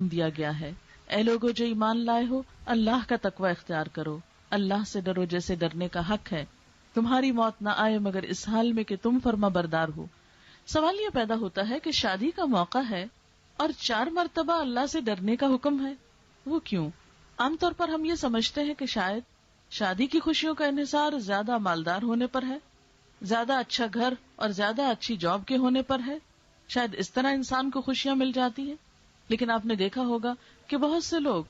دیا گیا ہے، اے لوگو جو ایمان لائے ہو اللہ کا تقوی اختیار کرو، اللہ سے ڈرو جیسے ڈرنے کا حق ہے، تمہاری موت نہ آئے مگر اس حال میں کہ تم فرما بردار ہو۔ سوال یہ پیدا ہوتا ہے کہ شادی کا موقع ہے اور 4 مرتبہ اللہ سے ڈرنے کا حکم ہے، وہ کیوں؟ عام طور پر ہم یہ سمجھتے ہیں کہ شاید شادی کی خوشیوں کا انحصار زیادہ مالدار ہونے پر ہے، زیادہ اچھا گھر اور زیادہ اچھی جاب کے ہونے پر ہے، شاید اس طرح انسان کو خوشیاں مل جاتی ہیں۔ لیکن آپ نے دیکھا ہوگا کہ بہت سے لوگ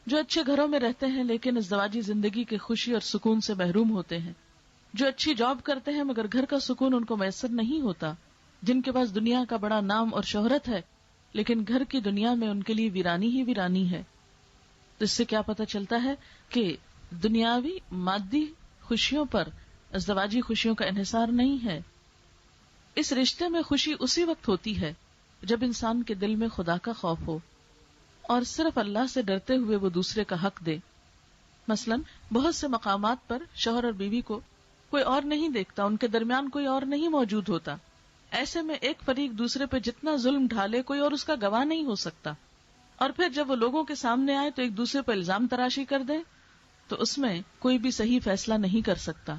جو اچھے گھروں میں رہتے ہیں لیکن ازدواجی زندگی کے خوشی اور سکون سے محروم ہوتے ہیں، جو اچھی جاب کرتے ہیں مگر گھر کا سکون ان کو میسر نہیں ہوتا، جن کے پاس دنیا کا بڑا نام اور شہرت ہے لیکن گھر کی دنیا میں ان کے لیے ویرانی ہی ویرانی ہے۔ تو اس سے کیا پتہ چلتا ہے کہ دنیاوی مادی خوشیوں پر ازدواجی خوشیوں کا انحصار نہیں ہے۔ اس رشتے میں خوشی اسی وقت ہوتی ہے جب انسان کے دل میں خدا کا خوف ہو اور صرف اللہ سے ڈرتے ہوئے وہ دوسرے کا حق دے۔ مثلا بہت سے مقامات پر شوہر اور بیوی کو کوئی اور نہیں دیکھتا، ان کے درمیان کوئی اور نہیں موجود ہوتا، ایسے میں ایک فریق دوسرے پہ جتنا ظلم ڈھالے کوئی اور اس کا گواہ نہیں ہو سکتا، اور پھر جب وہ لوگوں کے سامنے آئے تو ایک دوسرے پہ الزام تراشی کر دے تو اس میں کوئی بھی صحیح فیصلہ نہیں کر سکتا۔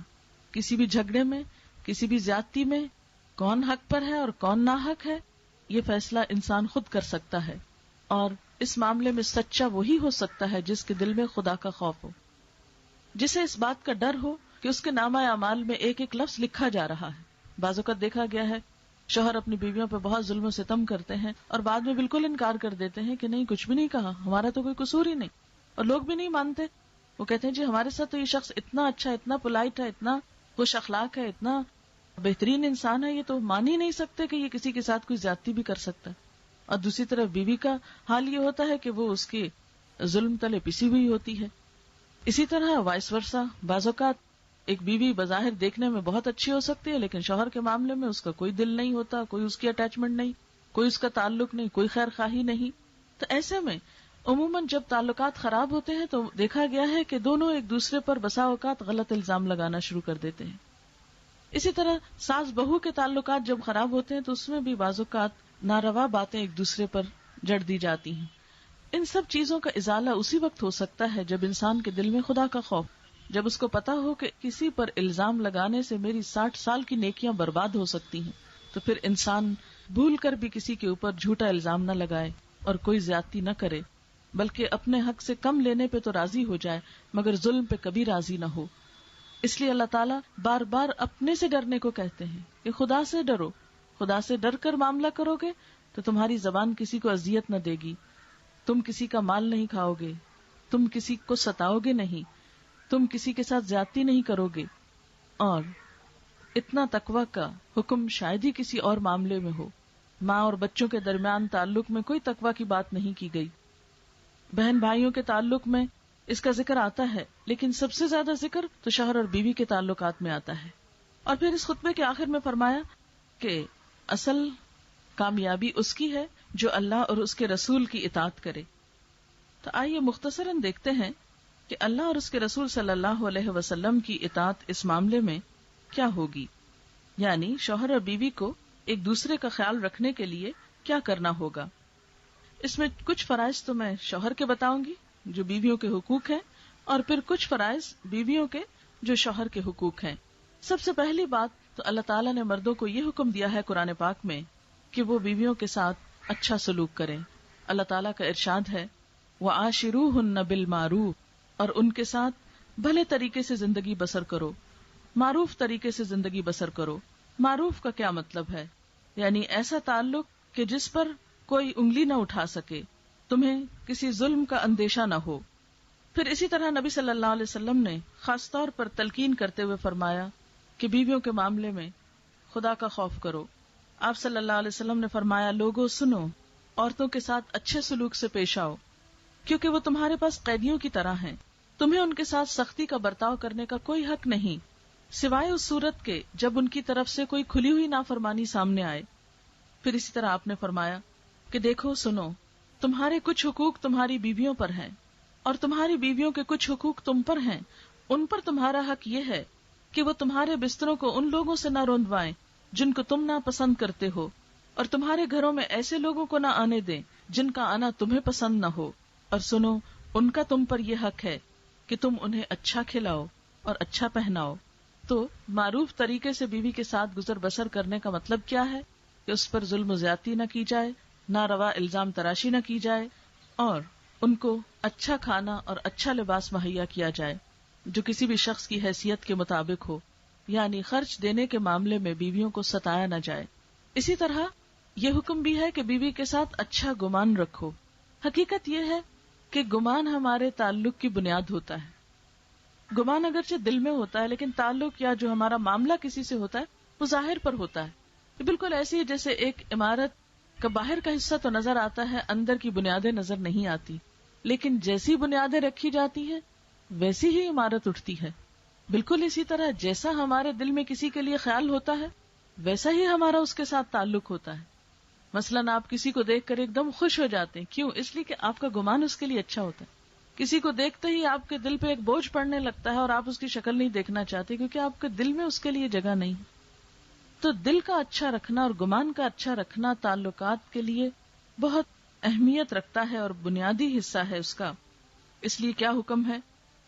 کسی بھی جھگڑے میں، کسی بھی زیادتی میں کون حق پر ہے اور کون ناحق ہے، یہ فیصلہ انسان خود کر سکتا ہے، اور اس معاملے میں سچا وہی ہو سکتا ہے جس کے دل میں خدا کا خوف ہو، جسے اس بات کا ڈر ہو کہ اس کے نامہ اعمال میں ایک ایک لفظ لکھا جا رہا ہے۔ بعض اوقات دیکھا گیا ہے شوہر اپنی بیویوں پہ بہت ظلم و ستم کرتے ہیں اور بعد میں بالکل انکار کر دیتے ہیں کہ نہیں کچھ بھی نہیں کہا، ہمارا تو کوئی قصور ہی نہیں، اور لوگ بھی نہیں مانتے۔ وہ کہتے ہیں جی ہمارے ساتھ تو یہ شخص اتنا اچھا، اتنا پولائٹ ہے، اتنا خوش اخلاق ہے، اتنا بہترین انسان ہے، یہ تو مان ہی نہیں سکتے کہ یہ کسی کے ساتھ کوئی زیادتی بھی کر سکتا ہے۔ اور دوسری طرف بیوی کا حال یہ ہوتا ہے کہ وہ اس کے ظلم تلے پسی ہوئی ہوتی ہے۔ اسی طرح وائس ورسا، بعض اوقات ایک بیوی بظاہر دیکھنے میں بہت اچھی ہو سکتی ہے لیکن شوہر کے معاملے میں اس کا کوئی دل نہیں ہوتا، کوئی اس کی اٹیچمنٹ نہیں، کوئی اس کا تعلق نہیں، کوئی خیر خواہی نہیں۔ تو ایسے میں عموماً جب تعلقات خراب ہوتے ہیں تو دیکھا گیا ہے کہ دونوں ایک دوسرے پر بسا اوقات غلط الزام لگانا شروع کر دیتے ہیں۔ اسی طرح ساس بہو کے تعلقات جب خراب ہوتے ہیں تو اس میں بھی بعض اوقات ناروا باتیں ایک دوسرے پر جڑ دی جاتی ہیں۔ ان سب چیزوں کا ازالہ اسی وقت ہو سکتا ہے جب انسان کے دل میں خدا کا خوف، جب اس کو پتا ہو کہ کسی پر الزام لگانے سے میری 60 سال کی نیکیاں برباد ہو سکتی ہیں، تو پھر انسان بھول کر بھی کسی کے اوپر جھوٹا الزام نہ لگائے اور کوئی زیادتی نہ کرے، بلکہ اپنے حق سے کم لینے پہ تو راضی ہو جائے مگر ظلم پہ کبھی راضی نہ ہو۔ اس لیے اللہ تعالیٰ بار بار اپنے سے ڈرنے کو کہتے ہیں کہ خدا سے ڈرو، خدا سے ڈر کر معاملہ کرو گے تو تمہاری زبان کسی کو اذیت نہ دے گی، تم کسی کا مال نہیں کھاؤ گے، تم کسی کو ستاؤ گے نہیں، تم کسی کے ساتھ زیادتی نہیں کرو گے۔ اور اتنا تقوی کا حکم شاید ہی کسی اور معاملے میں ہو۔ ماں اور بچوں کے درمیان تعلق میں کوئی تقوی کی بات نہیں کی گئی، بہن بھائیوں کے تعلق میں اس کا ذکر آتا ہے، لیکن سب سے زیادہ ذکر تو شوہر اور بیوی کے تعلقات میں آتا ہے۔ اور پھر اس خطبے کے آخر میں فرمایا کہ اصل کامیابی اس کی ہے جو اللہ اور اس کے رسول کی اطاعت کرے۔ تو آئیے مختصراً دیکھتے ہیں کہ اللہ اور اس کے رسول صلی اللہ علیہ وسلم کی اطاعت اس معاملے میں کیا ہوگی، یعنی شوہر اور بیوی کو ایک دوسرے کا خیال رکھنے کے لیے کیا کرنا ہوگا۔ اس میں کچھ فرائض تو میں شوہر کے بتاؤں گی جو بیویوں کے حقوق ہیں، اور پھر کچھ فرائض بیویوں کے جو شوہر کے حقوق ہیں۔ سب سے پہلی بات تو اللہ تعالیٰ نے مردوں کو یہ حکم دیا ہے قرآن پاک میں کہ وہ بیویوں کے ساتھ اچھا سلوک کریں۔ اللہ تعالیٰ کا ارشاد ہے وَعَاشِرُوهُنَّ بِالْمَعْرُوفِ، اور ان کے ساتھ بھلے طریقے سے زندگی بسر کرو، معروف طریقے سے زندگی بسر کرو۔ معروف کا کیا مطلب ہے؟ یعنی ایسا تعلق کہ جس پر کوئی انگلی نہ اٹھا سکے، تمہیں کسی ظلم کا اندیشہ نہ ہو۔ پھر اسی طرح نبی صلی اللہ علیہ وسلم نے خاص طور پر تلقین کرتے ہوئے فرمایا کہ بیویوں کے معاملے میں خدا کا خوف کرو۔ آپ صلی اللہ علیہ وسلم نے فرمایا لوگو سنو، عورتوں کے ساتھ اچھے سلوک سے پیش آؤ، کیونکہ وہ تمہارے پاس قیدیوں کی طرح ہیں، تمہیں ان کے ساتھ سختی کا برتاؤ کرنے کا کوئی حق نہیں سوائے اس صورت کے جب ان کی طرف سے کوئی کھلی ہوئی نافرمانی سامنے آئے۔ پھر اسی طرح آپ نے فرمایا کہ دیکھو سنو، تمہارے کچھ حقوق تمہاری بیویوں پر ہیں اور تمہاری بیویوں کے کچھ حقوق تم پر ہیں۔ ان پر تمہارا حق یہ ہے کہ وہ تمہارے بستروں کو ان لوگوں سے نہ روندوائیں جن کو تم ناپسند کرتے ہو، اور تمہارے گھروں میں ایسے لوگوں کو نہ آنے دیں جن کا آنا تمہیں پسند نہ ہو، اور سنو ان کا تم پر یہ حق ہے کہ تم انہیں اچھا کھلاؤ اور اچھا پہناؤ۔ تو معروف طریقے سے بیوی کے ساتھ گزر بسر کرنے کا مطلب کیا ہے؟ کہ اس پر ظلم و زیادتی نہ کی جائے، ناروا الزام تراشی نہ کی جائے، اور ان کو اچھا کھانا اور اچھا لباس مہیا کیا جائے جو کسی بھی شخص کی حیثیت کے مطابق ہو، یعنی خرچ دینے کے معاملے میں بیویوں کو ستایا نہ جائے۔ اسی طرح یہ حکم بھی ہے کہ بیوی کے ساتھ اچھا گمان رکھو۔ حقیقت یہ ہے کہ گمان ہمارے تعلق کی بنیاد ہوتا ہے۔ گمان اگرچہ دل میں ہوتا ہے، لیکن تعلق یا جو ہمارا معاملہ کسی سے ہوتا ہے وہ ظاہر پر ہوتا ہے۔ یہ بالکل ایسی ہے جیسے ایک عمارت کا باہر کا حصہ تو نظر آتا ہے، اندر کی بنیادیں نظر نہیں آتی، لیکن جیسی بنیادیں رکھی جاتی ہیں ویسی ہی عمارت اٹھتی ہے۔ بالکل اسی طرح جیسا ہمارے دل میں کسی کے لیے خیال ہوتا ہے ویسا ہی ہمارا اس کے ساتھ تعلق ہوتا ہے۔ مثلاً آپ کسی کو دیکھ کر ایک دم خوش ہو جاتے ہیں، کیوں؟ اس لیے کہ آپ کا گمان اس کے لیے اچھا ہوتا ہے۔ کسی کو دیکھتے ہی آپ کے دل پہ ایک بوجھ پڑنے لگتا ہے اور آپ اس کی شکل نہیں دیکھنا چاہتے، کیونکہ آپ کے دل میں اس کے لیے جگہ نہیں۔ تو دل کا اچھا رکھنا اور گمان کا اچھا رکھنا تعلقات کے لیے بہت اہمیت رکھتا ہے اور بنیادی حصہ ہے اس کا۔ اس لیے کیا حکم ہے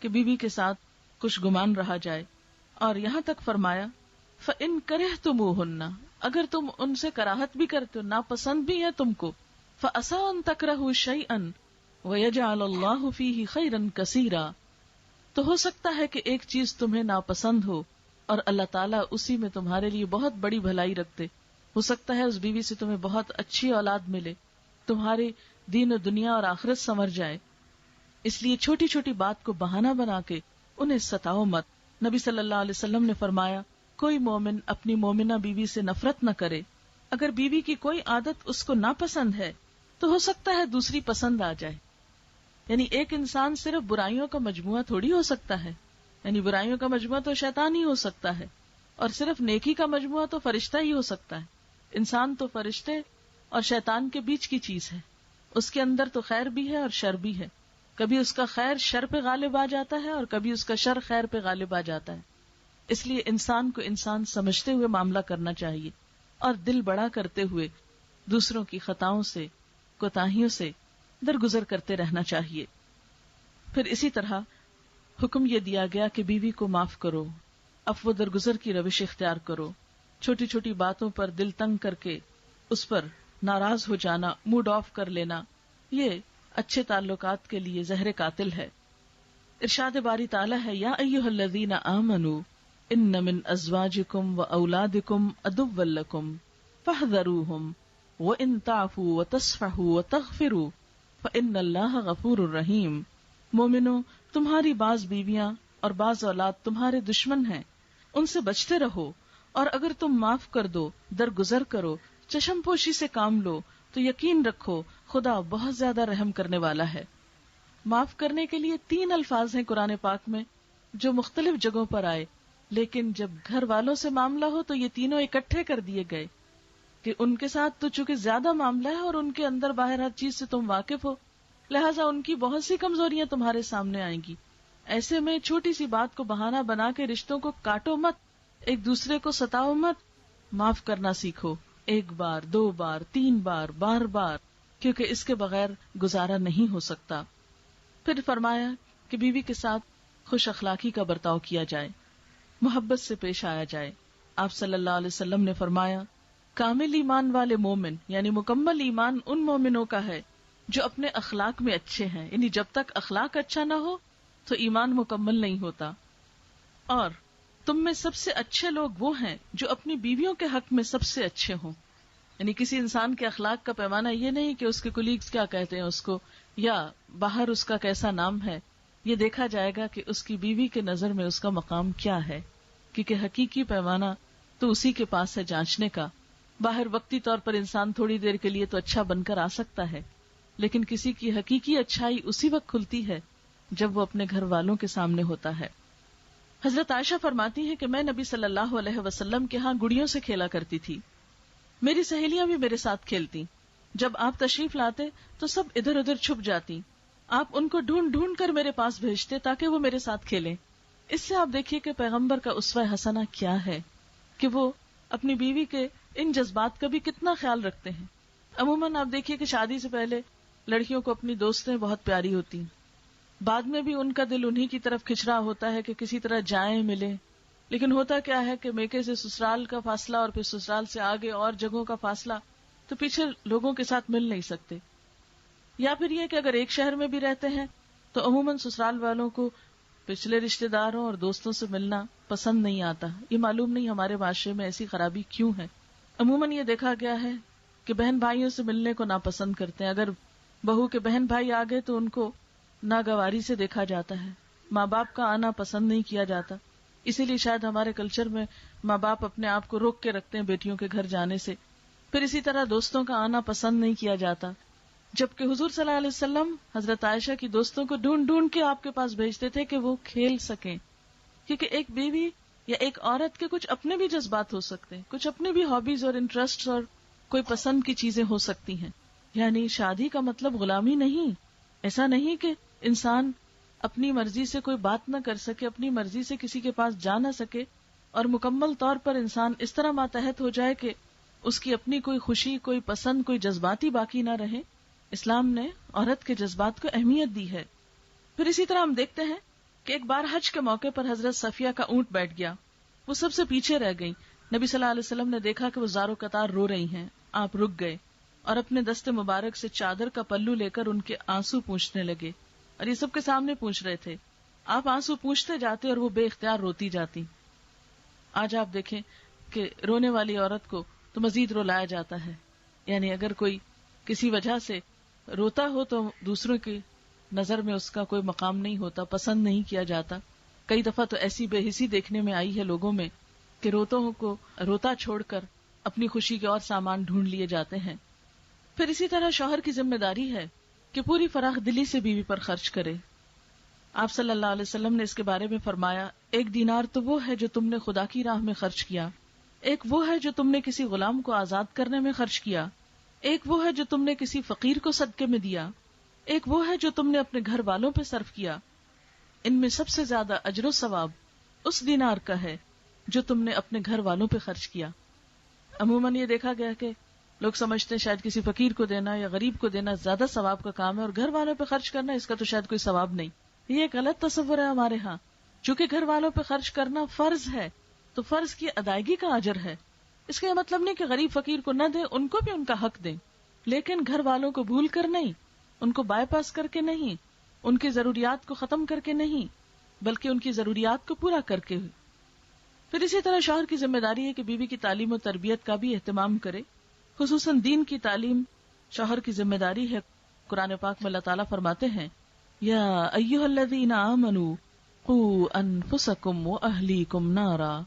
کہ بیوی کے ساتھ خوش گمان رہا جائے، اور یہاں تک فرمایا فَإِن كَرِهْتُمُوهُنَّ، اگر تم ان سے کراہت بھی کرتے ہو، ناپسند بھی ہے تم کو، فَعَسَىٰ أَن تَكْرَهُوا شَيْئًا وَيَجْعَلَ اللَّهُ فِيهِ خَيْرًا كَثِيرًا، تو ہو سکتا ہے کہ ایک چیز تمہیں ناپسند ہو اور اللہ تعالیٰ اسی میں تمہارے لیے بہت بڑی بھلائی رکھتے۔ ہو سکتا ہے اس بیوی سے تمہیں بہت اچھی اولاد ملے، تمہارے دین و دنیا اور آخرت سنور جائے۔ اس لیے چھوٹی چھوٹی بات کو بہانہ بنا کے انہیں ستاؤ مت۔ نبی صلی اللہ علیہ وسلم نے فرمایا کوئی مومن اپنی مومنہ بیوی سے نفرت نہ کرے، اگر بیوی کی کوئی عادت اس کو ناپسند ہے تو ہو سکتا ہے دوسری پسند آ جائے۔ یعنی ایک انسان صرف برائیوں کا مجموعہ تھوڑی ہو سکتا ہے، یعنی برائیوں کا مجموعہ تو شیطان ہی ہو سکتا ہے، اور صرف نیکی کا مجموعہ تو فرشتہ ہی ہو سکتا ہے۔ انسان تو فرشتے اور شیطان کے بیچ کی چیز ہے، اس کے اندر تو خیر بھی ہے اور شر بھی ہے، کبھی اس کا خیر شر پہ غالب آ جاتا ہے اور کبھی اس کا شر خیر پہ غالب آ جاتا ہے۔ اس لیے انسان کو انسان سمجھتے ہوئے معاملہ کرنا چاہیے اور دل بڑا کرتے ہوئے دوسروں کی خطاؤں سے، کوتاہیوں سے درگزر کرتے رہنا چاہیے۔ پھر اسی طرح حکم یہ دیا گیا کہ بیوی کو معاف کرو، عفو درگزر کی روش اختیار کرو۔ چھوٹی چھوٹی باتوں پر دل تنگ کر کے اس پر ناراض ہو جانا، موڈ آف کر لینا، یہ اچھے تعلقات کے لیے زہر قاتل ہے۔ ارشاد باری تعالیٰ ہے یا ایھا الذین آمنوا ان من ازواجکم واولادکم عدوا لکم فاحذروہم وان تعفوا وتصفحوا وتغفروا فان اللہ غفور رحیم۔ مومنو، تمہاری بعض بیویاں اور بعض اولاد تمہارے دشمن ہیں، ان سے بچتے رہو، اور اگر تم معاف کر دو، درگزر کرو، چشم پوشی سے کام لو، تو یقین رکھو خدا بہت زیادہ رحم کرنے والا ہے۔ معاف کرنے کے لیے 3 الفاظ ہیں قرآن پاک میں جو مختلف جگہوں پر آئے، لیکن جب گھر والوں سے معاملہ ہو تو یہ تینوں اکٹھے کر دیے گئے کہ ان کے ساتھ تو چونکہ زیادہ معاملہ ہے اور ان کے اندر باہر ہر چیز سے تم واقف ہو، لہٰذا ان کی بہت سی کمزوریاں تمہارے سامنے آئیں گی۔ ایسے میں چھوٹی سی بات کو بہانہ بنا کے رشتوں کو کاٹو مت، ایک دوسرے کو ستاؤ مت، معاف کرنا سیکھو، 1 بار 2 بار 3 بار، بار بار، کیونکہ اس کے بغیر گزارا نہیں ہو سکتا۔ پھر فرمایا کہ بیوی کے ساتھ خوش اخلاقی کا برتاؤ کیا جائے، محبت سے پیش آیا جائے۔ آپ صلی اللہ علیہ وسلم نے فرمایا کامل ایمان والے مومن، یعنی مکمل ایمان ان مومنوں کا ہے جو اپنے اخلاق میں اچھے ہیں، یعنی جب تک اخلاق اچھا نہ ہو تو ایمان مکمل نہیں ہوتا۔ اور تم میں سب سے اچھے لوگ وہ ہیں جو اپنی بیویوں کے حق میں سب سے اچھے ہوں۔ یعنی کسی انسان کے اخلاق کا پیمانہ یہ نہیں کہ اس کے کولیگز کیا کہتے ہیں اس کو، یا باہر اس کا کیسا نام ہے، یہ دیکھا جائے گا کہ اس کی بیوی کے نظر میں اس کا مقام کیا ہے، کیونکہ حقیقی پیمانہ تو اسی کے پاس ہے جانچنے کا۔ باہر وقتی طور پر انسان تھوڑی دیر کے لیے تو اچھا بن کر آ سکتا ہے، لیکن کسی کی حقیقی اچھائی اسی وقت کھلتی ہے جب وہ اپنے گھر والوں کے سامنے ہوتا ہے۔ حضرت عائشہ فرماتی ہیں کہ میں نبی صلی اللہ علیہ وسلم کے ہاں گڑیوں سے کھیلا کرتی تھی، میری سہیلیاں بھی میرے ساتھ کھیلتی، جب آپ تشریف لاتے تو سب ادھر ادھر چھپ جاتی، آپ ان کو ڈھونڈ ڈھونڈ کر میرے پاس بھیجتے تاکہ وہ میرے ساتھ کھیلیں۔ اس سے آپ دیکھیے کہ پیغمبر کا اسوہ حسنہ کیا ہے، کہ وہ اپنی بیوی کے ان جذبات کا بھی کتنا خیال رکھتے ہیں۔ عموماً آپ دیکھیے کہ شادی سے پہلے لڑکیوں کو اپنی دوستیں بہت پیاری ہوتی ہیں، بعد میں بھی ان کا دل انہی کی طرف کھچ رہا ہوتا ہے کہ کسی طرح جائیں ملیں، لیکن ہوتا کیا ہے کہ میکے سے سسرال کا فاصلہ اور پھر سسرال سے آگے اور جگہوں کا فاصلہ، تو پیچھے لوگوں کے ساتھ مل نہیں سکتے، یا پھر یہ کہ اگر ایک شہر میں بھی رہتے ہیں تو عموماً سسرال والوں کو پچھلے رشتہ داروں اور دوستوں سے ملنا پسند نہیں آتا. یہ معلوم نہیں ہمارے معاشرے میں ایسی خرابی کیوں ہے. عموماً یہ دیکھا گیا ہے کہ بہن بھائیوں سے ملنے کو ناپسند کرتے ہیں، اگر بہو کے بہن بھائی آ گئے تو ان کو ناگواری سے دیکھا جاتا ہے، ماں باپ کا آنا پسند نہیں کیا جاتا. اسی لیے شاید ہمارے کلچر میں ماں باپ اپنے آپ کو روک کے رکھتے ہیں بیٹیوں کے گھر جانے سے. پھر اسی طرح دوستوں کا آنا پسند نہیں کیا جاتا، جبکہ حضور صلی اللہ علیہ وسلم حضرت عائشہ کی دوستوں کو ڈھونڈ ڈھونڈ کے آپ کے پاس بھیجتے تھے کہ وہ کھیل سکیں، کیونکہ ایک بیوی یا ایک عورت کے کچھ اپنے بھی جذبات ہو سکتے ہیں، کچھ اپنے بھی ہابیز اور انٹرسٹ اور کوئی پسند کی چیزیں ہو سکتی ہیں. یعنی شادی کا مطلب غلامی نہیں. ایسا نہیں کہ انسان اپنی مرضی سے کوئی بات نہ کر سکے، اپنی مرضی سے کسی کے پاس جا نہ سکے اور مکمل طور پر انسان اس طرح ماتحت ہو جائے کہ اس کی اپنی کوئی خوشی، کوئی پسند، کوئی جذباتی باقی نہ رہے. اسلام نے عورت کے جذبات کو اہمیت دی ہے. پھر اسی طرح ہم دیکھتے ہیں کہ ایک بار حج کے موقع پر حضرت صفیہ کا اونٹ بیٹھ گیا، وہ سب سے پیچھے رہ گئی. نبی صلی اللہ علیہ وسلم نے دیکھا کہ وہ زارو قطار رو رہی ہیں. آپ رک گئے اور اپنے دست مبارک سے چادر کا پلو لے کر ان کے آنسو پونچھنے لگے، اور یہ سب کے سامنے پوچھ رہے تھے. آپ آنسو پوچھتے جاتے اور وہ بے اختیار روتی جاتی. آج آپ دیکھیں کہ رونے والی عورت کو تو مزید رلایا جاتا ہے. یعنی اگر کوئی کسی وجہ سے روتا ہو تو دوسروں کی نظر میں اس کا کوئی مقام نہیں ہوتا، پسند نہیں کیا جاتا. کئی دفعہ تو ایسی بے حسی دیکھنے میں آئی ہے لوگوں میں کہ روتوں کو روتا چھوڑ کر اپنی خوشی کے اور سامان ڈھونڈ لیے جاتے ہیں. پھر اسی طرح شوہر کی ذمہ داری ہے کہ پوری فراخ دلی سے بیوی پر خرچ کرے. آپ صلی اللہ علیہ وسلم نے اس کے بارے میں فرمایا، ایک دینار تو وہ ہے جو تم نے خدا کی راہ میں خرچ کیا، ایک وہ ہے جو تم نے کسی غلام کو آزاد کرنے میں خرچ کیا، ایک وہ ہے جو تم نے کسی فقیر کو صدقے میں دیا، ایک وہ ہے جو تم نے اپنے گھر والوں پہ صرف کیا. ان میں سب سے زیادہ اجر و ثواب اس دینار کا ہے جو تم نے اپنے گھر والوں پہ خرچ کیا. عموماً یہ دیکھا گیا کہ لوگ سمجھتے ہیں شاید کسی فقیر کو دینا یا غریب کو دینا زیادہ ثواب کا کام ہے، اور گھر والوں پہ خرچ کرنا اس کا تو شاید کوئی ثواب نہیں. یہ ایک غلط تصور ہے ہمارے ہاں. چونکہ گھر والوں پہ خرچ کرنا فرض ہے تو فرض کی ادائیگی کا اجر ہے. اس کا یہ مطلب نہیں کہ غریب فقیر کو نہ دیں، ان کو بھی ان کا حق دیں، لیکن گھر والوں کو بھول کر نہیں، ان کو بائی پاس کر کے نہیں، ان کی ضروریات کو ختم کر کے نہیں، بلکہ ان کی ضروریات کو پورا کر کے. پھر اسی طرح شوہر کی ذمہ داری ہے کہ بیوی کی تعلیم و تربیت کا بھی اہتمام کرے، خصوصاً دین کی تعلیم شوہر کی ذمہ داری ہے. قرآن پاک میں اللہ تعالیٰ فرماتے ہیں، یا ایھا الذین آمنوا قوا انفسکم واہلیکم نارا،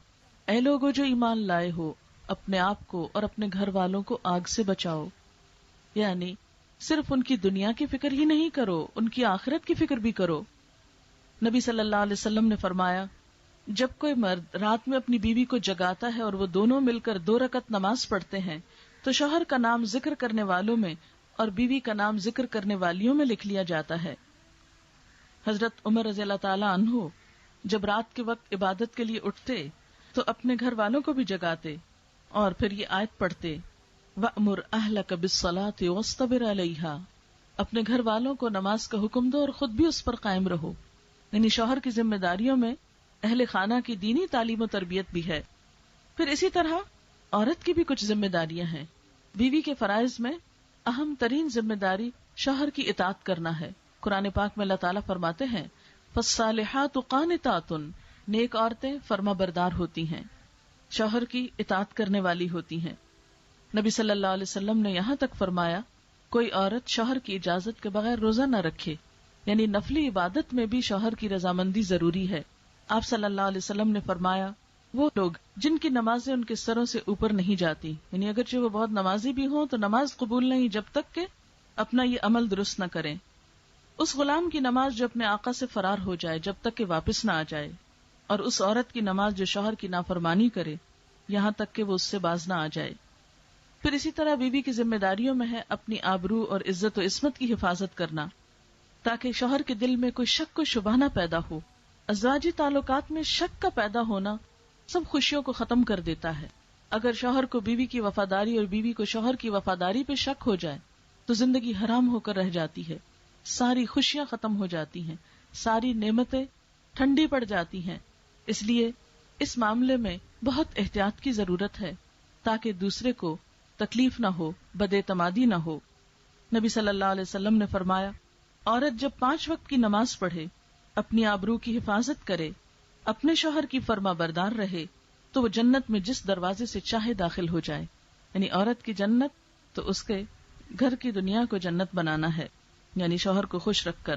اے لوگو جو ایمان لائے ہو، اپنے آپ کو اور اپنے گھر والوں کو آگ سے بچاؤ. یعنی صرف ان کی دنیا کی فکر ہی نہیں کرو، ان کی آخرت کی فکر بھی کرو. نبی صلی اللہ علیہ وسلم نے فرمایا، جب کوئی مرد رات میں اپنی بیوی کو جگاتا ہے اور وہ دونوں مل کر 2 رکعت نماز پڑھتے ہیں تو شوہر کا نام ذکر کرنے والوں میں اور بیوی کا نام ذکر کرنے والیوں میں لکھ لیا جاتا ہے. حضرت عمر رضی اللہ تعالی عنہ جب رات کے وقت عبادت کے لیے اٹھتے تو اپنے گھر والوں کو بھی جگاتے اور پھر یہ آیت پڑھتے، وَأْمُرْ أَهْلَكَ بِالصَّلَاةِ وَاصْطَبِرْ عَلَيْهَا، اپنے گھر والوں کو نماز کا حکم دو اور خود بھی اس پر قائم رہو. یعنی شوہر کی ذمہ داریوں میں اہل خانہ کی دینی تعلیم و تربیت بھی ہے. پھر اسی طرح عورت کی بھی کچھ ذمہ داریاں ہیں. بیوی کے فرائض میں اہم ترین ذمہ داری شوہر کی اطاعت کرنا ہے. قرآن پاک میں اللہ تعالیٰ فرماتے ہیں، فَالصَّالِحَاتُ قَانِتَاتٌ، نیک عورتیں فرما بردار ہوتی ہیں، شوہر کی اطاعت کرنے والی ہوتی ہیں. نبی صلی اللہ علیہ وسلم نے یہاں تک فرمایا، کوئی عورت شوہر کی اجازت کے بغیر روزہ نہ رکھے. یعنی نفلی عبادت میں بھی شوہر کی رضامندی ضروری ہے. آپ صلی اللہ علیہ وسلم نے فرمایا، وہ لوگ جن کی نمازیں ان کے سروں سے اوپر نہیں جاتی، یعنی اگرچہ وہ بہت نمازی بھی ہوں تو نماز قبول نہیں جب تک کہ اپنا یہ عمل درست نہ کریں. اس غلام کی نماز جو اپنے آقا سے فرار ہو جائے جب تک کہ واپس نہ آ جائے، اور اس عورت کی نماز جو شوہر کی نافرمانی کرے یہاں تک کہ وہ اس سے باز نہ آ جائے. پھر اسی طرح بیوی کی ذمہ داریوں میں ہے اپنی آبرو اور عزت و عصمت کی حفاظت کرنا، تاکہ شوہر کے دل میں کوئی شک و شبہ نہ پیدا ہو. ازواجی تعلقات میں شک کا پیدا ہونا سب خوشیوں کو ختم کر دیتا ہے. اگر شوہر کو بیوی کی وفاداری اور بیوی کو شوہر کی وفاداری پہ شک ہو جائے تو زندگی حرام ہو کر رہ جاتی ہے، ساری خوشیاں ختم ہو جاتی ہیں، ساری نعمتیں ٹھنڈی پڑ جاتی ہیں. اس لیے اس معاملے میں بہت احتیاط کی ضرورت ہے تاکہ دوسرے کو تکلیف نہ ہو، بد اعتمادی نہ ہو. نبی صلی اللہ علیہ وسلم نے فرمایا، عورت جب 5 وقت کی نماز پڑھے، اپنی آبرو کی حفاظت کرے، اپنے شوہر کی فرما بردار رہے، تو وہ جنت میں جس دروازے سے چاہے داخل ہو جائے. یعنی عورت کی جنت تو اس کے گھر کی دنیا کو جنت بنانا ہے، یعنی شوہر کو خوش رکھ کر.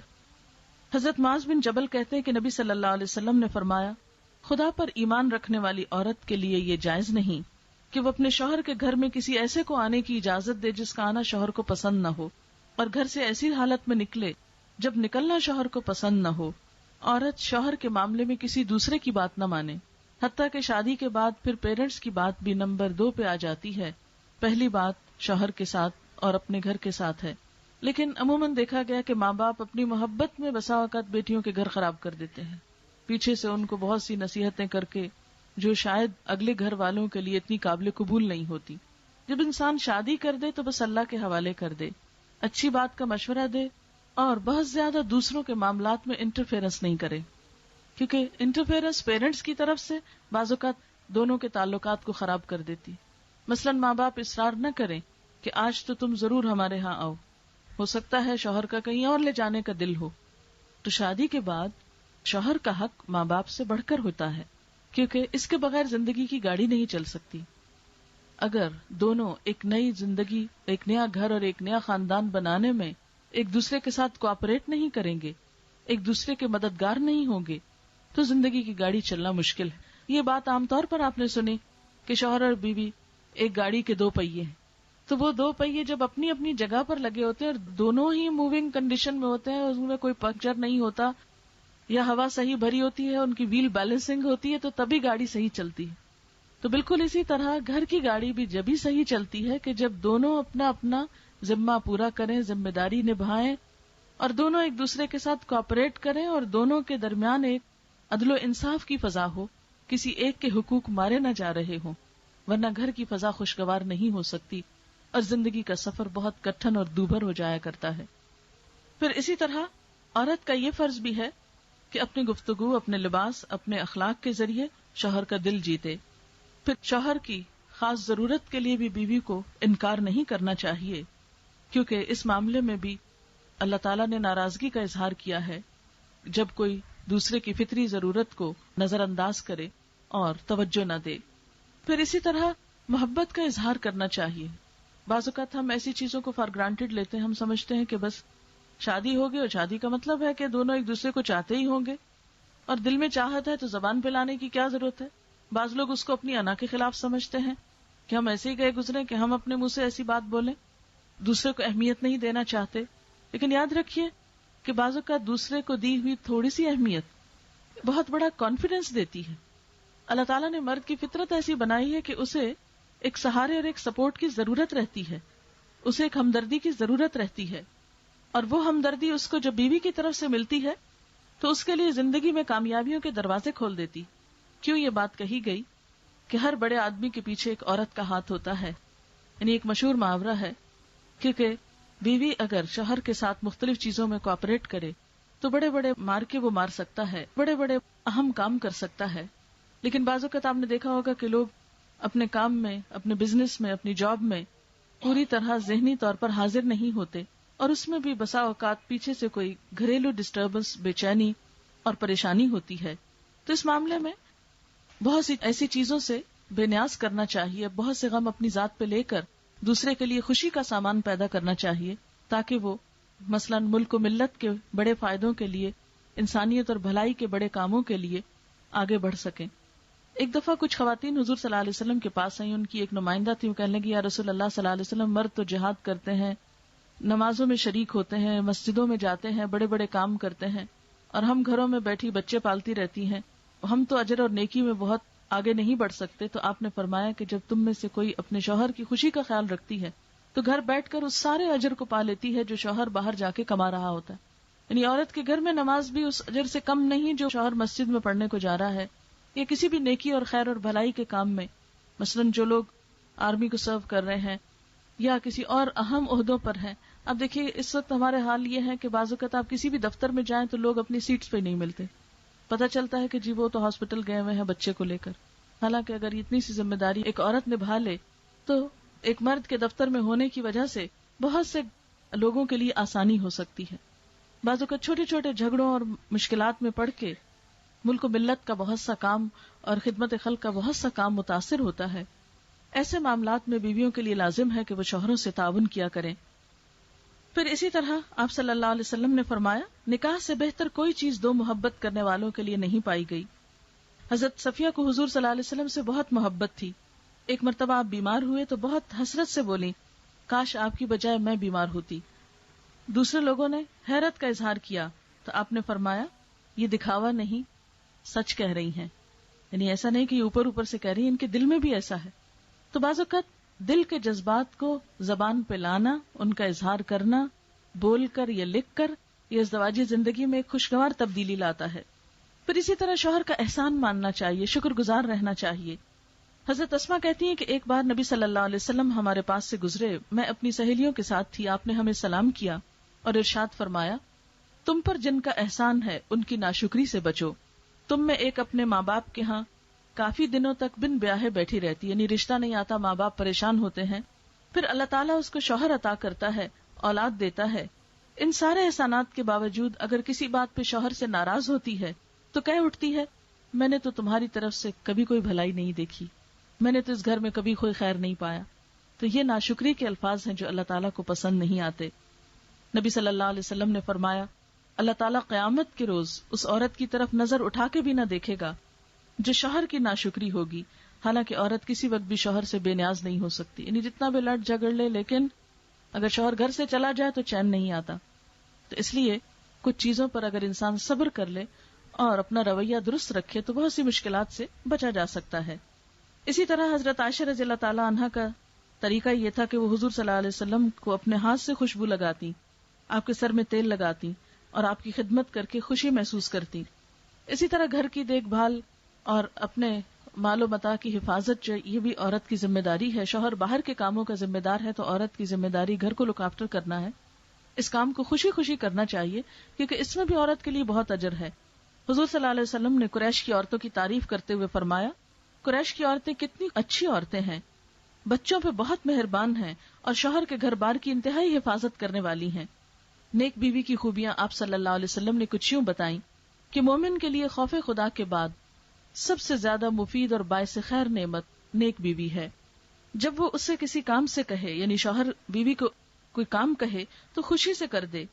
حضرت معاذ بن جبل کہتے ہیں کہ نبی صلی اللہ علیہ وسلم نے فرمایا، خدا پر ایمان رکھنے والی عورت کے لیے یہ جائز نہیں کہ وہ اپنے شوہر کے گھر میں کسی ایسے کو آنے کی اجازت دے جس کا آنا شوہر کو پسند نہ ہو، اور گھر سے ایسی حالت میں نکلے جب نکلنا شوہر کو پسند نہ ہو. عورت شوہر کے معاملے میں کسی دوسرے کی بات نہ مانے، حتیٰ کہ شادی کے بعد پھر پیرنٹس کی بات بھی نمبر 2 پہ آ جاتی ہے. پہلی بات شوہر کے ساتھ اور اپنے گھر کے ساتھ ہے. لیکن عموماً دیکھا گیا کہ ماں باپ اپنی محبت میں بسا اوقات بیٹیوں کے گھر خراب کر دیتے ہیں، پیچھے سے ان کو بہت سی نصیحتیں کر کے جو شاید اگلے گھر والوں کے لیے اتنی قابل قبول نہیں ہوتی. جب انسان شادی کر دے تو بس اللہ کے حوالے کر دے، اچھی بات کا مشورہ دے اور بہت زیادہ دوسروں کے معاملات میں انٹرفیئرنس نہیں کرے، کیونکہ انٹرفیئرنس پیرنٹس کی طرف سے بعض اوقات دونوں کے تعلقات کو خراب کر دیتی. مثلا ماں باپ اصرار نہ کریں کہ آج تو تم ضرور ہمارے ہاں آؤ، ہو سکتا ہے شوہر کا کہیں اور لے جانے کا دل ہو. تو شادی کے بعد شوہر کا حق ماں باپ سے بڑھ کر ہوتا ہے، کیونکہ اس کے بغیر زندگی کی گاڑی نہیں چل سکتی. اگر دونوں ایک نئی زندگی، ایک نیا گھر اور ایک نیا خاندان بنانے میں ایک دوسرے کے ساتھ کوآپریٹ نہیں کریں گے، ایک دوسرے کے مددگار نہیں ہوں گے، تو زندگی کی گاڑی چلنا مشکل ہے. یہ بات عام طور پر آپ نے سنی کہ شوہر اور بیوی ایک گاڑی کے 2 پہیے ہیں، تو وہ 2 پہیے جب اپنی اپنی جگہ پر لگے ہوتے ہیں اور دونوں ہی موونگ کنڈیشن میں ہوتے ہیں، اس میں کوئی پنکچر نہیں ہوتا یا ہوا صحیح بھری ہوتی ہے، ان کی ویل بیلنسنگ ہوتی ہے، تو تبھی گاڑی صحیح چلتی ہے. تو بالکل اسی طرح گھر کی گاڑی بھی جب ہی صحیح چلتی ہے کہ جب دونوں اپنا اپنا ذمہ پورا کریں، ذمہ داری نبھائیں اور دونوں ایک دوسرے کے ساتھ کوآپریٹ کریں اور دونوں کے درمیان ایک عدل و انصاف کی فضا ہو، کسی ایک کے حقوق مارے نہ جا رہے ہوں، ورنہ گھر کی فضا خوشگوار نہیں ہو سکتی اور زندگی کا سفر بہت کٹھن اور دوبھر ہو جایا کرتا ہے. پھر اسی طرح عورت کا یہ فرض بھی ہے کہ اپنی گفتگو، اپنے لباس، اپنے اخلاق کے ذریعے شوہر کا دل جیتے. پھر شوہر کی خاص ضرورت کے لیے بھی بیوی کو انکار نہیں کرنا چاہیے، کیونکہ اس معاملے میں بھی اللہ تعالیٰ نے ناراضگی کا اظہار کیا ہے جب کوئی دوسرے کی فطری ضرورت کو نظر انداز کرے اور توجہ نہ دے. پھر اسی طرح محبت کا اظہار کرنا چاہیے. بعض اوقات ہم ایسی چیزوں کو فار گرانٹیڈ لیتے ہیں، ہم سمجھتے ہیں کہ بس شادی ہوگی اور شادی کا مطلب ہے کہ دونوں ایک دوسرے کو چاہتے ہی ہوں گے، اور دل میں چاہت ہے تو زبان پہ لانے کی کیا ضرورت ہے. بعض لوگ اس کو اپنی انا کے خلاف سمجھتے ہیں کہ ہم ایسے ہی گئے گزرے کہ ہم اپنے منہ سے ایسی بات بولیں، دوسرے کو اہمیت نہیں دینا چاہتے. لیکن یاد رکھیے کہ بعض اوقات دوسرے کو دی ہوئی تھوڑی سی اہمیت بہت بڑا کانفیڈنس دیتی ہے. اللہ تعالیٰ نے مرد کی فطرت ایسی بنائی ہے کہ اسے ایک سہارے اور ایک سپورٹ کی ضرورت رہتی ہے، اسے ایک ہمدردی کی ضرورت رہتی ہے، اور وہ ہمدردی اس کو جب بیوی کی طرف سے ملتی ہے تو اس کے لیے زندگی میں کامیابیوں کے دروازے کھول دیتی. کیوں یہ بات کہی گئی کہ ہر بڑے آدمی کے پیچھے ایک عورت کا ہاتھ ہوتا ہے، یعنی ایک مشہور محاورہ ہے، کیونکہ بیوی اگر شوہر کے ساتھ مختلف چیزوں میں کوآپریٹ کرے تو بڑے بڑے مارکے وہ مار سکتا ہے، بڑے بڑے اہم کام کر سکتا ہے. لیکن بعض اوقات آپ نے دیکھا ہوگا کہ لوگ اپنے کام میں، اپنے بزنس میں، اپنی جاب میں پوری طرح ذہنی طور پر حاضر نہیں ہوتے، اور اس میں بھی بسا اوقات پیچھے سے کوئی گھریلو ڈسٹربنس، بے چینی اور پریشانی ہوتی ہے. تو اس معاملے میں بہت سی ایسی چیزوں سے بے نیاز کرنا چاہیے، بہت سے غم اپنی ذات پہ لے کر دوسرے کے لیے خوشی کا سامان پیدا کرنا چاہیے، تاکہ وہ مثلا ملک و ملت کے بڑے فائدوں کے لیے، انسانیت اور بھلائی کے بڑے کاموں کے لیے آگے بڑھ سکیں. ایک دفعہ کچھ خواتین حضور صلی اللہ علیہ وسلم کے پاس آئیں، ان کی ایک نمائندہ تھی. وہ کہنے لگی، یا رسول اللہ صلی اللہ علیہ وسلم، مرد تو جہاد کرتے ہیں، نمازوں میں شریک ہوتے ہیں، مسجدوں میں جاتے ہیں، بڑے بڑے کام کرتے ہیں، اور ہم گھروں میں بیٹھی بچے پالتی رہتی ہیں، ہم تو اجر اور نیکی میں بہت آگے نہیں بڑھ سکتے. تو آپ نے فرمایا کہ جب تم میں سے کوئی اپنے شوہر کی خوشی کا خیال رکھتی ہے تو گھر بیٹھ کر اس سارے اجر کو پا لیتی ہے جو شوہر باہر جا کے کما رہا ہوتا ہے. یعنی عورت کے گھر میں نماز بھی اس اجر سے کم نہیں جو شوہر مسجد میں پڑھنے کو جا رہا ہے، یا کسی بھی نیکی اور خیر اور بھلائی کے کام میں مثلاً جو لوگ آرمی کو سرو کر رہے ہیں یا کسی اور اہم عہدوں پر ہیں. اب دیکھیے اس وقت ہمارے حال یہ ہے کہ بعض اوقات آپ کسی بھی دفتر میں جائیں تو لوگ اپنی سیٹس پہ نہیں ملتے. پتہ چلتا ہے کہ جی وہ تو ہاسپٹل گئے ہوئے ہیں بچے کو لے کر. حالانکہ اگر اتنی سی ذمہ داری ایک عورت نبھا لے تو ایک مرد کے دفتر میں ہونے کی وجہ سے بہت سے لوگوں کے لیے آسانی ہو سکتی ہے. بعض اوقات چھوٹے چھوٹے جھگڑوں اور مشکلات میں پڑھ کے ملک و ملت کا بہت سا کام اور خدمت خلق کا بہت سا کام متاثر ہوتا ہے. ایسے معاملات میں بیویوں کے لیے لازم ہے کہ وہ شوہروں سے تعاون کیا کریں. پھر اسی طرح آپ صلی اللہ علیہ وسلم نے فرمایا نکاح سے بہتر کوئی چیز دو محبت کرنے والوں کے لیے نہیں پائی گئی. حضرت صفیہ کو حضور صلی اللہ علیہ وسلم سے بہت محبت تھی. ایک مرتبہ آپ بیمار ہوئے تو بہت حسرت سے بولی کاش آپ کی بجائے میں بیمار ہوتی. دوسرے لوگوں نے حیرت کا اظہار کیا تو آپ نے فرمایا یہ دکھاوا نہیں سچ کہہ رہی ہیں. یعنی ایسا نہیں کہ یہ اوپر اوپر سے کہہ رہی ہیں، ان کے دل میں بھی ایسا ہے. تو بعض اوقات دل کے جذبات کو زبان پہ لانا، ان کا اظہار کرنا بول کر یا لکھ کر، یہ ازدواجی زندگی میں ایک خوشگوار تبدیلی لاتا ہے. پھر اسی طرح شوہر کا احسان ماننا چاہیے، شکر گزار رہنا چاہیے. حضرت اسماء کہتی ہیں کہ ایک بار نبی صلی اللہ علیہ وسلم ہمارے پاس سے گزرے، میں اپنی سہیلیوں کے ساتھ تھی، آپ نے ہمیں سلام کیا اور ارشاد فرمایا تم پر جن کا احسان ہے ان کی ناشکری سے بچو. تم میں ایک اپنے ماں باپ کے ہاں کافی دنوں تک بن بیاہے بیٹھی رہتی، یعنی رشتہ نہیں آتا، ماں باپ پریشان ہوتے ہیں، پھر اللہ تعالیٰ اس کو شوہر عطا کرتا ہے، اولاد دیتا ہے. ان سارے احسانات کے باوجود اگر کسی بات پہ شوہر سے ناراض ہوتی ہے تو کہہ اٹھتی ہے میں نے تو تمہاری طرف سے کبھی کوئی بھلائی نہیں دیکھی، میں نے تو اس گھر میں کبھی کوئی خیر نہیں پایا. تو یہ ناشکری کے الفاظ ہیں جو اللہ تعالیٰ کو پسند نہیں آتے. نبی صلی اللہ علیہ وسلم نے فرمایا اللہ تعالیٰ قیامت کے روز اس عورت کی طرف نظر اٹھا کے بھی نہ دیکھے گا جو شوہر کی ناشکری ہوگی. حالانکہ عورت کسی وقت بھی شوہر سے بے نیاز نہیں ہو سکتی، یعنی جتنا بھی لڑ جھگڑ لے، لیکن اگر شوہر گھر سے چلا جائے تو چین نہیں آتا. تو اس لیے کچھ چیزوں پر اگر انسان صبر کر لے اور اپنا رویہ درست رکھے تو بہت سی مشکلات سے بچا جا سکتا ہے. اسی طرح حضرت عائشہ رضی اللہ تعالی عنہا کا طریقہ یہ تھا کہ وہ حضور صلی اللہ علیہ وسلم کو اپنے ہاتھ سے خوشبو لگاتی، آپ کے سر میں تیل لگاتی اور آپ کی خدمت کر کے خوشی محسوس کرتی. اسی طرح گھر کی دیکھ بھال اور اپنے مال و متاع کی حفاظت جو یہ بھی عورت کی ذمہ داری ہے. شوہر باہر کے کاموں کا ذمہ دار ہے تو عورت کی ذمہ داری گھر کو لک آفٹر کرنا ہے. اس کام کو خوشی خوشی کرنا چاہیے کیونکہ اس میں بھی عورت کے لیے بہت اجر ہے. حضور صلی اللہ علیہ وسلم نے قریش کی عورتوں کی تعریف کرتے ہوئے فرمایا قریش کی عورتیں کتنی اچھی عورتیں ہیں، بچوں پہ بہت مہربان ہیں اور شوہر کے گھر بار کی انتہائی حفاظت کرنے والی ہیں. نیک بیوی کی خوبیاں آپ صلی اللہ علیہ وسلم نے کچھ یوں بتائیں کہ مومن کے لیے خوف خدا کے بعد سب سے زیادہ مفید اور باعث خیر نعمت نیک بیوی ہے. جب وہ اسے کسی کام سے کہے، یعنی شوہر بیوی کو کوئی کام کہے تو خوشی سے کر دے،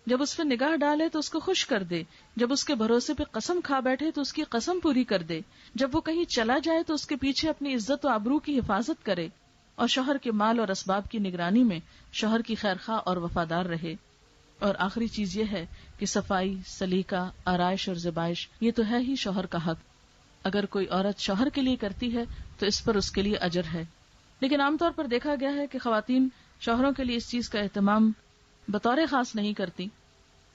جب اس پہ نگاہ ڈالے تو اس کو خوش کر دے، جب اس کے بھروسے پہ قسم کھا بیٹھے تو اس کی قسم پوری کر دے، جب وہ کہیں چلا جائے تو اس کے پیچھے اپنی عزت و آبرو کی حفاظت کرے، اور شوہر کے مال اور اسباب کی نگرانی میں شوہر کی خیرخواہ اور وفادار رہے. اور آخری چیز یہ ہے کہ صفائی، سلیقہ، آرائش اور زیبائش یہ تو ہے ہی شوہر کا حق. اگر کوئی عورت شوہر کے لیے کرتی ہے تو اس پر اس کے لیے اجر ہے. لیکن عام طور پر دیکھا گیا ہے کہ خواتین شوہروں کے لیے اس چیز کا اہتمام بطور خاص نہیں کرتی.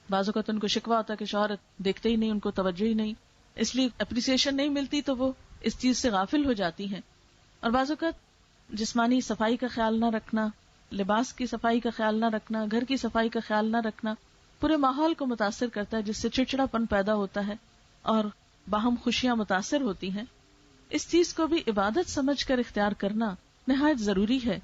بعض اوقات ان کو شکوہ ہوتا ہے کہ شوہر دیکھتے ہی نہیں، ان کو توجہ ہی نہیں، اس لیے اپریسیشن نہیں ملتی تو وہ اس چیز سے غافل ہو جاتی ہیں. اور بعض اوقات جسمانی صفائی کا خیال نہ رکھنا، لباس کی صفائی کا خیال نہ رکھنا، گھر کی صفائی کا خیال نہ رکھنا پورے ماحول کو متاثر کرتا ہے، جس سے چڑچڑاپن پیدا ہوتا ہے اور باہم خوشیاں متاثر ہوتی ہیں. اس چیز کو بھی عبادت سمجھ کر اختیار کرنا نہایت ضروری ہے.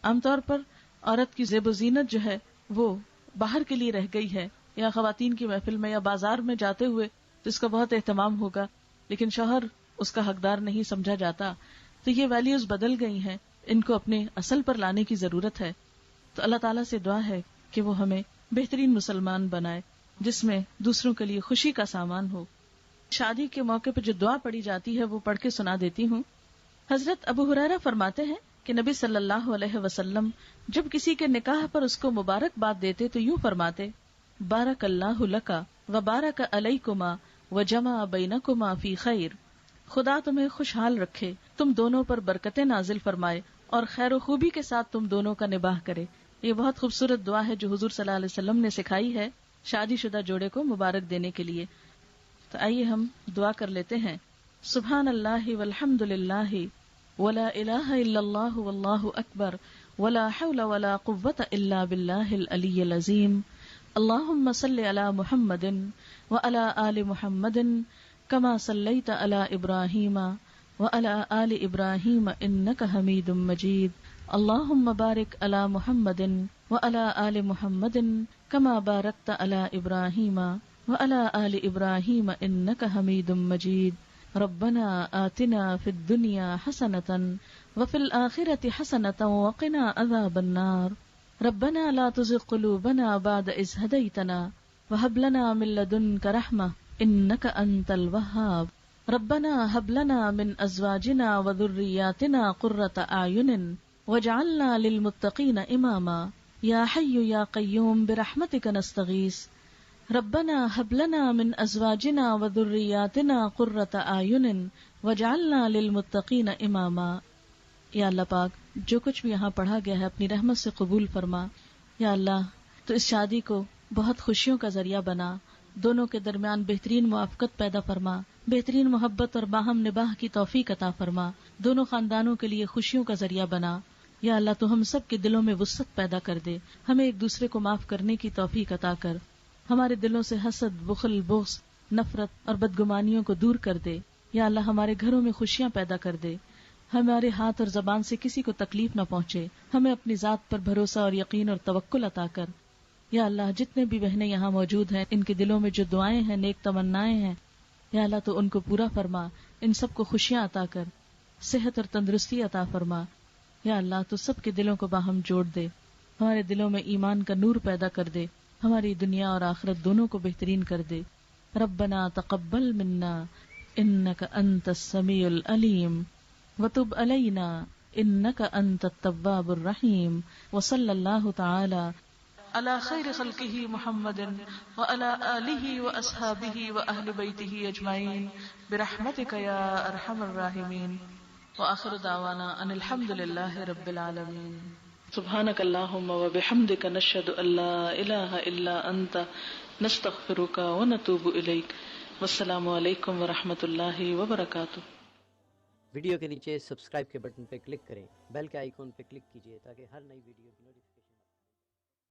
عام طور پر عورت کی زیب و زینت جو ہے وہ باہر کے لیے رہ گئی ہے، یا خواتین کی محفل میں یا بازار میں جاتے ہوئے تو اس کا بہت اہتمام ہوگا، لیکن شوہر اس کا حقدار نہیں سمجھا جاتا. تو یہ ویلیوز بدل گئی ہیں، ان کو اپنے اصل پر لانے کی ضرورت ہے. تو اللہ تعالیٰ سے دعا ہے کہ وہ ہمیں بہترین مسلمان بنائے جس میں دوسروں کے لیے خوشی کا سامان ہو. شادی کے موقع پہ جو دعا پڑھی جاتی ہے وہ پڑھ کے سنا دیتی ہوں. حضرت ابو ہریرہ فرماتے ہیں کہ نبی صلی اللہ علیہ وسلم جب کسی کے نکاح پر اس کو مبارکباد دیتے تو یوں فرماتے بارک اللہ لکا و بارک علیکما و جمع بینکما فی خیر. خدا تمہیں خوشحال رکھے، تم دونوں پر برکتیں نازل فرمائے اور خیر و خوبی کے ساتھ تم دونوں کا نباہ کرے. یہ بہت خوبصورت دعا ہے جو حضور صلی اللہ علیہ وسلم نے سکھائی ہے شادی شدہ جوڑے کو مبارک دینے کے لیے. تو آئیے ہم دعا کر لیتے ہیں. سبحان اللہ والحمد للہ ولا الہ الا اللہ واللہ اکبر ولا حول ولا قوة الا باللہ العلی العظیم. اللہم صل علی محمد وعلی آل محمد کما صلیت علی ابراہیم وعلی آل ابراہیم انک حمید مجید. اللہم بارک علی محمد وعلی آل محمد کما بارکت علی ابراہیم وعلی آل ابراہیم انک حمید مجید. ربنا آتنا فی الدنیا حسنۃ وفی الآخرۃ حسنۃ وقنا عذاب النار. ربنا لا تزغ قلوبنا بعد إذ هديتنا وهب لنا من لدنك رحمة إنك أنت الوهاب. ربنا هب لنا من أزواجنا وذرياتنا قرة أعين واجعلنا للمتقين إماما. يا حي يا قيوم برحمتك نستغيث. ربنا هب لنا من أزواجنا وذرياتنا قرة أعين واجعلنا للمتقين إماما. یا اللہ پاک جو کچھ بھی یہاں پڑھا گیا ہے اپنی رحمت سے قبول فرما. یا اللہ تو اس شادی کو بہت خوشیوں کا ذریعہ بنا، دونوں کے درمیان بہترین موافقت پیدا فرما، بہترین محبت اور باہم نباہ کی توفیق عطا فرما، دونوں خاندانوں کے لیے خوشیوں کا ذریعہ بنا. یا اللہ تو ہم سب کے دلوں میں وسعت پیدا کر دے، ہمیں ایک دوسرے کو معاف کرنے کی توفیق عطا کر، ہمارے دلوں سے حسد، بخل، بغض، نفرت اور بدگمانیوں کو دور کر دے. یا اللہ ہمارے گھروں میں خوشیاں پیدا کر دے، ہمارے ہاتھ اور زبان سے کسی کو تکلیف نہ پہنچے، ہمیں اپنی ذات پر بھروسہ اور یقین اور توکل عطا کر. یا اللہ جتنے بھی بہنیں یہاں موجود ہیں ان کے دلوں میں جو دعائیں ہیں، نیک تمنائیں ہیں، یا اللہ تو ان کو پورا فرما، ان سب کو خوشیاں عطا کر، صحت اور تندرستی عطا فرما. یا اللہ تو سب کے دلوں کو باہم جوڑ دے، ہمارے دلوں میں ایمان کا نور پیدا کر دے، ہماری دنیا اور آخرت دونوں کو بہترین کر دے. ربنا تقبل منا انک انت السمیع العلیم وتب علینا انک انت التواب الرحیم. وصلی اللہ تعالی علی خیر خلقہ محمد وعلی آلہ واصحابہ واہل بیتہ اجمعین برحمتک یا ارحم الراحمین. وآخر دعوانا ان الحمد للہ رب العالمین. سبحانک اللہم وبحمدک نشہد ان لا الہ الا انت نستغفرک ونتوب الیک. والسلام علیکم ورحمۃ اللہ وبرکاتہ. ویڈیو کے نیچے سبسکرائب کے بٹن پہ کلک کریں، بیل کے آئیکن پہ کلک کیجیے تاکہ ہر نئی ویڈیو کی نوٹیفیکیشن